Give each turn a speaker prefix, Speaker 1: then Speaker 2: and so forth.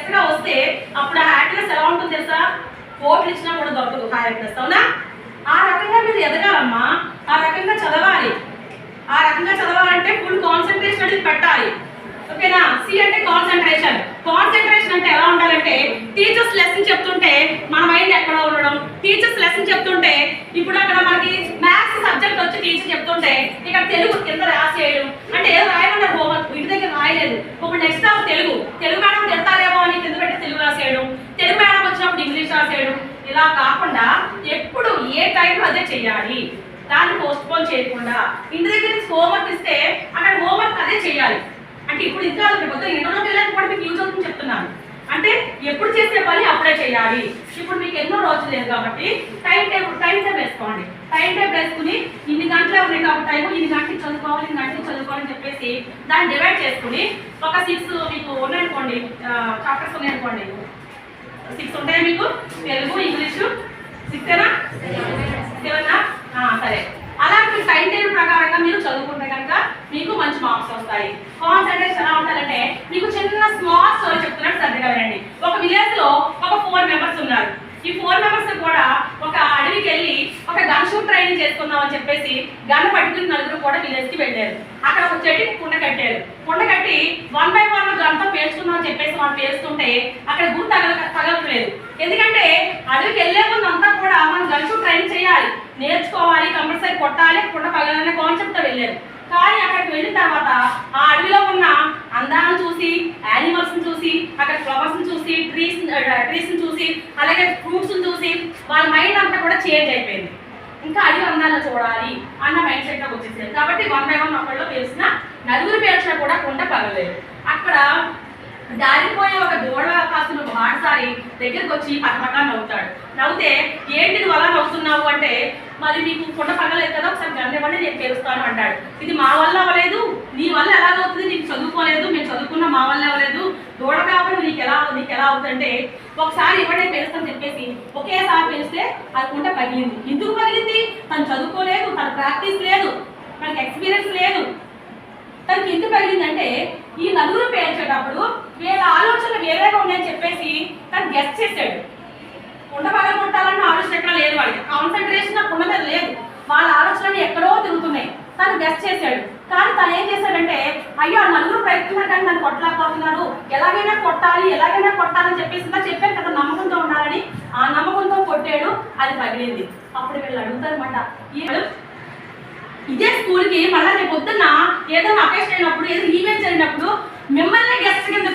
Speaker 1: Guest గా వస్తే అప్పుడు ఆ హ్యాపీనెస్ ఎలా ఉంటుంది తెలుసా? కోట్లు ఇచ్చినా కూడా దొరకదు హ్యాపీనెస్, అవునా? ఆ రకంగా మీరు ఎదగాలమ్మా, ఆ రకంగా చదవాలి. ఆ రకంగా చదవాలంటే ఫుల్ కాన్సన్ట్రేషన్ అనేది పెట్టాలి, ఓకేనా? సి అంటే కాన్సన్ట్రేషన్. కాన్సన్ట్రేషన్ అంటే ఎలా ఉండాలంటే టీచర్స్ లెసన్ చెప్తుంటే మన మైండ్ ఎక్కడ ఉండడం, టీచర్స్ లెసన్ చెప్తుంటే ఇప్పుడు అక్కడ మనకి మ్యాథ్స్ సబ్జెక్ట్ వచ్చి టీచర్ చెప్తుంటే ఇక్కడ తెలుగు కింద రాసేయడం, అంటే ఏదో రాయమన్నారు హోంవర్క్ ఇంటి దగ్గర రాయలేదు, ఇప్పుడు నెక్స్ట్ తెలుగు మేడం తిడతారేమో అని కింద పెట్టి తెలుగు రాసేయడం, తెలుగు మేడం వచ్చినప్పుడు ఇంగ్లీష్ రాసేయడం. ఇలా కాకుండా ఎప్పుడు ఏ టైంలో అదే చెయ్యాలి, దాన్ని పోస్ట్ పోన్ చేయకుండా ఇంటి దగ్గర నుంచి హోంవర్క్ ఇస్తే అక్కడ హోంవర్క్ అదే చేయాలి. అంటే ఇప్పుడు ఇంకా మొత్తం ఇంటర్లోకి వెళ్ళడానికి కూడా మీకు యూజ్ అవుతుంది చెప్తున్నాను. అంటే ఎప్పుడు చేసే పని అప్పుడే చేయాలి. ఇప్పుడు మీకు ఎన్నో రోజులు లేదు కాబట్టి టైం టేబుల్ వేసుకోండి. టైం టేబుల్ వేసుకుని ఇన్ని గంటలే ఉన్నాయి కాబట్టి టైం ఇన్ని గంటలు చదువుకోవాలి, ఇన్ని గంటలు చదువుకోవాలని చెప్పేసి దాన్ని డివైడ్ చేసుకుని ఒక 6 మీకు ఉన్నాయనుకోండి, చాప్టర్స్ ఉన్నాయనుకోండి, 6 ఉంటాయి మీకు, తెలుగు ఇంగ్లీషు 6ఏనా 7నా? సరే, అలా మీరు టైం టేబుల్ ప్రకారంగా మీరు చదువుకుంటే కనుక మీకు మంచి మార్క్స్ వస్తాయి. కాన్సన్ట్రేషన్ ఎలా ఉండాలంటే మీకు చిన్న స్మాల్ స్టోరీ చెప్తున్నట్టు శ్రద్ధగా వినండి. ఒక విలేజ్ లో ఒక 4 మెంబర్స్ ఉన్నారు. ఈ 4 మెంబర్స్ కూడా ఒక అడవికి వెళ్ళి ఒక గన్ షూట్ ట్రైనింగ్ చేసుకుందాం అని చెప్పేసి గన్ పట్టుకుని నలుగురు కూడా విలేజ్ కి వెళ్ళారు. అక్కడ ఒక చెట్టుకి కుండ కట్టారు. కుండ కట్టి 1 by 1 గన్తో పేర్చుకుందాం అని చెప్పేసి వాళ్ళు పేరుస్తుంటే అక్కడ గురి తగలట్లేదు. ఎందుకంటే అడవికి వెళ్ళే ముందు అంతా కూడా మనం గన్ షూట్ ట్రైనింగ్ చేయాలి, నేర్చుకోవాలి, కంపల్సరీ కొట్టాలి, కుండ పగలనే కాన్సెప్ట్ తో వెళ్ళారు. కానీ అక్కడికి వెళ్ళిన తర్వాత ఆ అడవిలో ఉన్న అందాలను చూసి, యానిమల్స్ చూసి, అక్కడ ఫ్లవర్స్ చూసి, ట్రీస్ చూసి, అలాగే ఫ్రూట్స్ చూసి వాళ్ళ మైండ్ అంతా కూడా చేంజ్ అయిపోయింది. ఇంకా అడవి అందాలను చూడాలి అన్న మైండ్ సెట్ లోకి వచ్చేసారు. కాబట్టి 1 by 1 ఒకళ్ళు పేర్చిన నలుగురు పేర్చినా కూడా కుండ పగలేదు. అక్కడ దారిపోయే ఒక దూడ కాసిన ఒక మాటసారి దగ్గరికి వచ్చి పక్కపక్క నవ్వుతాడు. నవ్వుతే ఏంటి నువ్వు అలా నవ్వుతున్నావు అంటే, మరి మీకు కుండ పగలేదు కదా, ఒకసారి గన్ ఇవ్వండి నేను పేరుస్తాను అంటాడు. ఇది మా వల్ల అవ్వలేదు, నీ వల్ల ఎలాగవుతుంది, నీకు చదువుకోలేదు, మేము చదువుకున్నా మా వల్ల అవ్వలేదు, దూడ కాబట్టి నీకు ఎలా అవుతుందంటే ఒకసారి ఇవ్వండి పేరుస్తాను చెప్పేసి ఒకేసారి పేరిస్తే అది కుండ పగిలింది. ఎందుకు పగిలింది? తను చదువుకోలేదు, తన ప్రాక్టీస్ లేదు, తనకి ఎక్స్పీరియన్స్ లేదు. తనకి ఎందుకు పగిలిందంటే ఈ నలుగురు పేర్చేటప్పుడు వీళ్ళ ఆలోచనలు వేరేగా ఉన్నాయని చెప్పేసి తను గెస్ట్ చేశాడు. కుండ పగలగొట్టాలన్న ఆలోచన ఎక్కడ లేదు, వాడికి కాన్సన్ట్రేషన్ ఆ కుండ మీద లేదు, వాళ్ళ ఆలోచనలు ఎక్కడో తిరుగుతున్నాయి. తను గెస్ట్ చేశాడు. కానీ తను ఏం చేశాడంటే అయ్యో ఆ నలుగురు ప్రయత్నిస్తున్నారు కానీ నన్ను కొట్టలేకపోతున్నారు, ఎలాగైనా కొట్టాలని చెప్పేసి చెప్పాను కదా నమ్మకంతో ఉండాలని, ఆ నమ్మకంతో కొట్టాడు, అది పగిలింది. అప్పుడు వీళ్ళు అడుగుతారన్నమాట, ఇదే స్కూల్కి మళ్ళీ రేపు పొద్దున్న ఏదైనా అకేషన్ అయినప్పుడు, ఏదైనా ఈవెంట్ జరిగినప్పుడు మిమ్మల్ని గెస్ట్ కింద